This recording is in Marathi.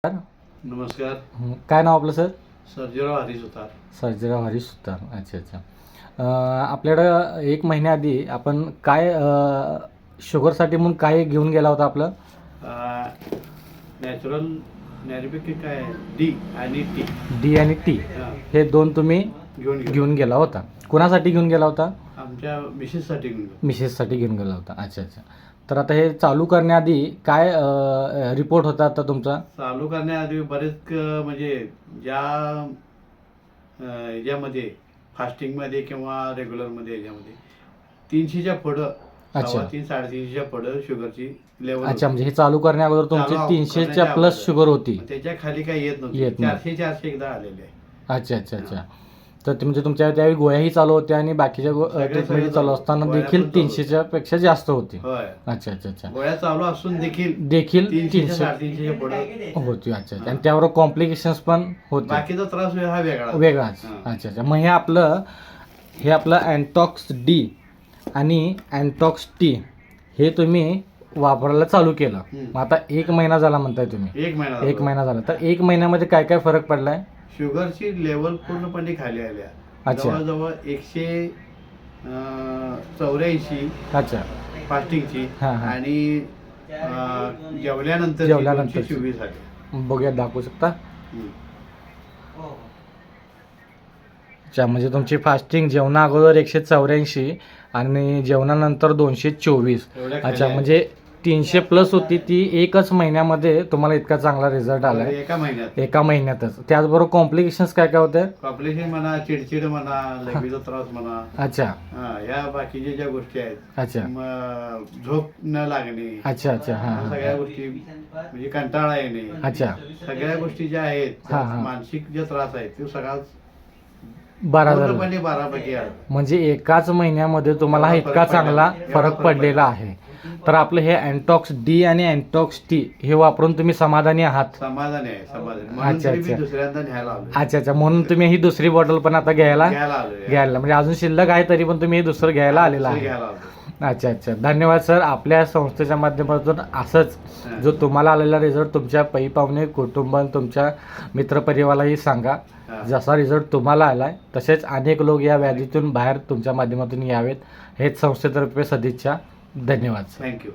नमस्कार. काय नाव आपलं सर? सर्जेराव हरी सुतार. सर्जेराव हरीश सुतार. अच्छा अच्छा. आपल्याकडं एक महिन्याआधी आपण काय शुगरसाठी म्हणून काय घेऊन गेला होता आपलं? नॅचरल नॅरोबिक काय डी आणि टी. डी आणि टी हे दोन तुम्ही घेऊन गेला होता. कुणासाठी घेऊन गेला होता? आमच्या मिसेससाठी घेऊन गेलो. मिसेससाठी घेऊन गेला होता. अच्छा अच्छा. तर आता हे चालू करण्याआधी काय रिपोर्ट होता आता तुमचा? चालू करण्याआधी बरेच म्हणजे ज्या याच्यामध्ये फास्टिंगमध्ये किंवा रेग्युलरमध्ये याच्यामध्ये 300च्या पुढं, 350 350च्या पुढं शुगरची लेवल. अच्छा, म्हणजे हे चालू करण्या अगोदर तुमची 300च्या प्लस शुगर होती. त्याच्या खाली काही येत नव्हती. 400 एकदा आलेले आहे. अच्छा अच्छा अच्छा. तर म्हणजे तुमच्या त्यावेळी गोळ्याही चालू होत्या आणि बाकीच्या ट्रीटमेंट चालू असताना देखील 300च्या पेक्षा जास्त होती. अच्छा अच्छा अच्छा. गोळ्या चालू असून देखील 300 350च्या पुढे होती. अच्छा. आणि त्यावर कॉम्प्लिकेशन्स पण होते. बाकीचा त्रास हा वेगळाच. अच्छा अच्छा. मग हे आपलं अँटॉक्स डी आणि अँटॉक्स टी हे तुम्ही वापरायला चालू केलं. मग आता 1 महिना झाला म्हणताय तुम्ही. 1 महिना झाला. तर 1 महिन्यामध्ये काय काय फरक पडलाय? शुगरची लेवल पूर्णपणे खाली आल्या. अच्छा. जवळजवळ 184. अच्छा. फास्टिंगची आणि जेवल्यानंतर 24 आली. बघूया, दाखवू शकता? अच्छा, म्हणजे तुमची फास्टिंग जेवणा अगोदर 184 आणि जेवणानंतर 224. अच्छा, म्हणजे 300 प्लस होती ती. एकच महिन्यामध्ये तुम्हाला इतका चांगला रिझल्ट आला? एका महिन्यातच. त्याचबरोबर कॉम्प्लिकेशन्स काय काय होते? कॉम्प्लिकेशन म्हणा, चिडचिड म्हणा, लघवीचा त्रास म्हणा. अच्छा. या बाकीच्या ज्या गोष्टी आहेत. अच्छा. झोप न लागणे. अच्छा अच्छा. सगळ्या गोष्टी म्हणजे कंटाळा येणे. अच्छा. सगळ्या गोष्टी ज्या आहेत, मानसिक जे त्रास आहेत ते सगळा 12पैकी आहे. म्हणजे एकाच महिन्यामध्ये तुम्हाला हा इतका चांगला फरक पडलेला आहे. तर आपलं हे अँटॉक्स डी आणि अँटॉक्स टी हे वापरून तुम्ही समाधानी आहात? समाधानी आहे. अच्छा अच्छा. दुसऱ्यांदा न्यायला आलो. अच्छा अच्छा. म्हणून तुम्ही ही दुसरी बॉटल पण आता घ्यायला म्हणजे अजून शिल्लक आहे तरी पण तुम्ही हे दुसरं घ्यायला आलेला आहे? अच्छा अच्छा. धन्यवाद सर. आपल्या संस्थेच्या माध्यमातून असंच जो तुम्हाला आलेला रिझल्ट तुमच्या पै पाहुणे कुटुंब तुमच्या मित्रपरिवारालाही सांगा. जसा रिझल्ट तुम्हाला आलाय तसेच अनेक लोक या व्याधीतून बाहेर तुमच्या माध्यमातून यावेत हेच संस्थेतर्फे सदिच्छा. धन्यवाद. थँक्यू.